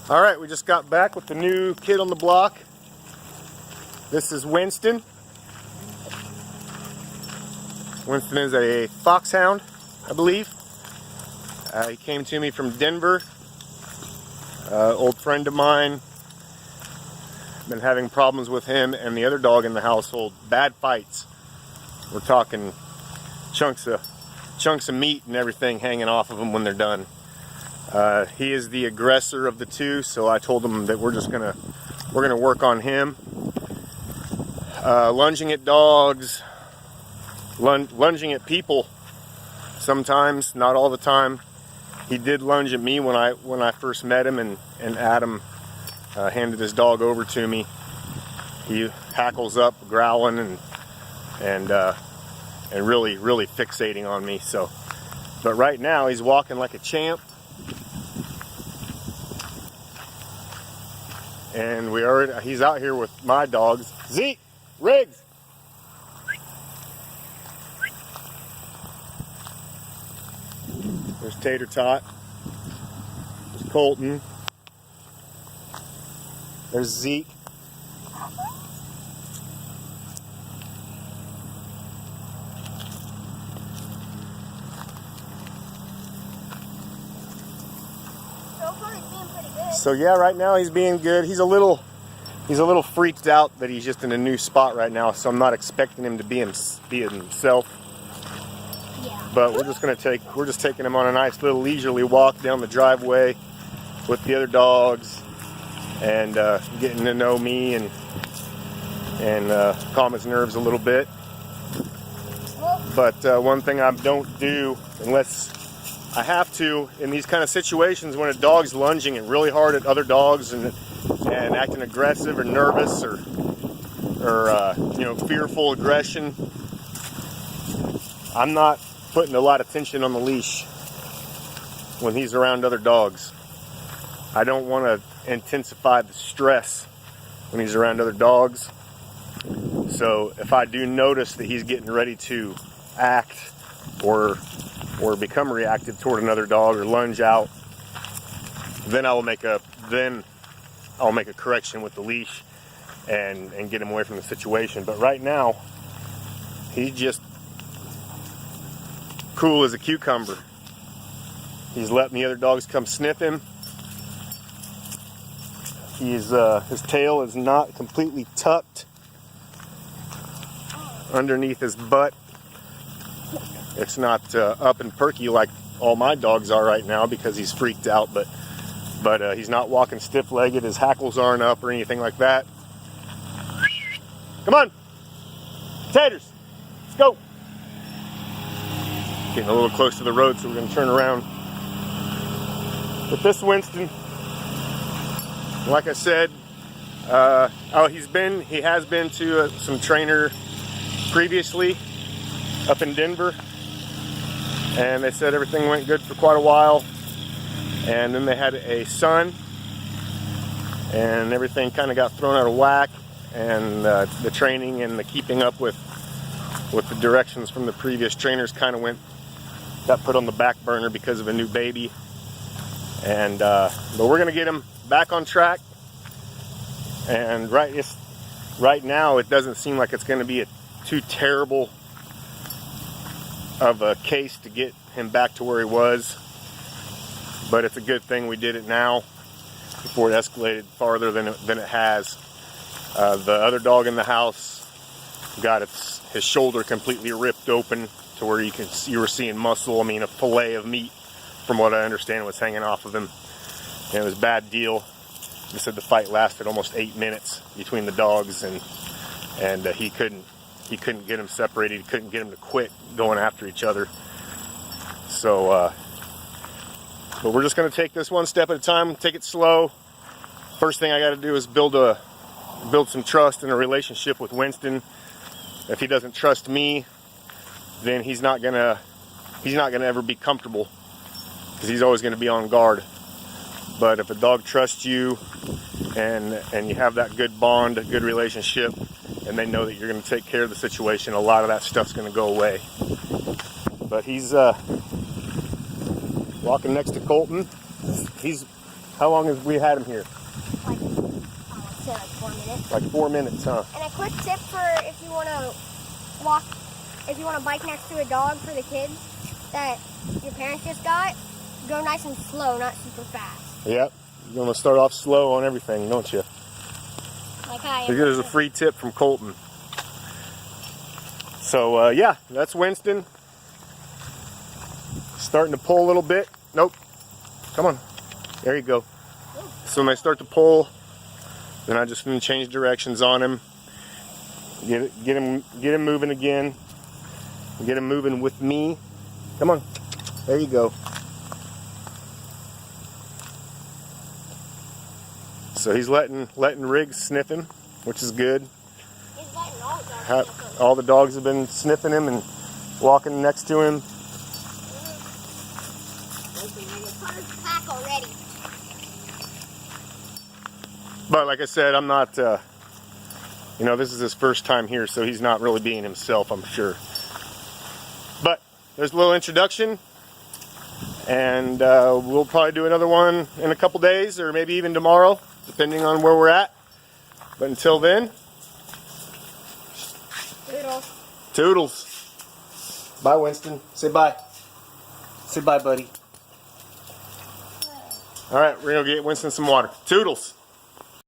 All right, we just got back with the new kid on the block. This is Winston. Winston is a foxhound, I believe. He came to me from Denver. Old friend of mine. Been having problems with him and the other dog in the household. Bad fights. We're talking chunks of meat and everything hanging off of them when they're done. He is the aggressor of the two, so I told him that we're gonna work on him. Lunging at dogs, lunging at people. Sometimes, not all the time. He did lunge at me when I first met him, and Adam handed his dog over to me. He hackles up, growling, and really fixating on me. So, but right now he's walking like a champ. And he's out here with my dogs. Zeke, Riggs. There's Tater Tot. There's Colton. There's Zeke. So yeah, right now he's being good. He's a little freaked out that he's just in a new spot right now, so I'm not expecting him to be himself. Yeah. But we're just taking him on a nice little leisurely walk down the driveway with the other dogs, and getting to know me and calm his nerves a little bit. But one thing I don't do unless I have to in these kind of situations, when a dog's lunging and really hard at other dogs and acting aggressive or nervous or fearful aggression, I'm not putting a lot of tension on the leash when he's around other dogs. I don't want to intensify the stress when he's around other dogs. So if I do notice that he's getting ready to act or become reactive toward another dog or lunge out, then I'll make a correction with the leash and get him away from the situation. But right now, he's just cool as a cucumber. He's letting the other dogs come sniff him. His tail is not completely tucked underneath his butt. It's not up and perky like all my dogs are right now because he's freaked out, but he's not walking stiff-legged. His hackles aren't up or anything like that. Come on, Taters, let's go. Getting a little close to the road, so we're going to turn around. But this Winston, like I said, he has been to some trainer previously up in Denver, and they said everything went good for quite a while. And then they had a son, and everything kind of got thrown out of whack, and the training and the keeping up with the directions from the previous trainers kind of got put on the back burner because of a new baby. And but we're gonna get him back on track. And right now it doesn't seem like it's gonna be too terrible of a case to get him back to where he was. But it's a good thing we did it now before it escalated farther than it has. The other dog in the house got his shoulder completely ripped open to where you were seeing muscle. I mean, a fillet of meat, from what I understand, was hanging off of him. And it was a bad deal. They said the fight lasted almost 8 minutes between the dogs, and he couldn't get them separated. He couldn't get them to quit going after each other. So, but we're just going to take this one step at a time, take it slow. First thing I got to do is build some trust and a relationship with Winston. If he doesn't trust me, then he's not gonna ever be comfortable, because he's always going to be on guard. But if a dog trusts you and you have that good bond, a good relationship, and they know that you're going to take care of the situation, a lot of that stuff's going to go away. But he's walking next to Colton. He's How long has we had him here? Like, I'd say like 4 minutes. Like 4 minutes, huh? And a quick tip for if you want to walk, if you want to bike next to a dog for the kids that your parents just got, go nice and slow, not super fast. Yep. You want to start off slow on everything, don't you? Like I am. Here's a free tip from Colton. So, yeah, that's Winston. Starting to pull a little bit. Nope. Come on. There you go. So when they start to pull, then I just going to change directions on him. Get him moving again. Get him moving with me. Come on. There you go. So he's letting Riggs sniff him, which is good. He's letting all the dogs sniff him. All the dogs have been sniffing him and walking next to him. Pack already. But like I said, I'm not, you know, this is his first time here, so he's not really being himself, I'm sure. But there's a little introduction, and we'll probably do another one in a couple days, or maybe even tomorrow, depending on where we're at. But until then, Toodles. toodles. Bye, Winston. Say bye. Say bye, buddy. All right, we're going to get Winston some water. Toodles.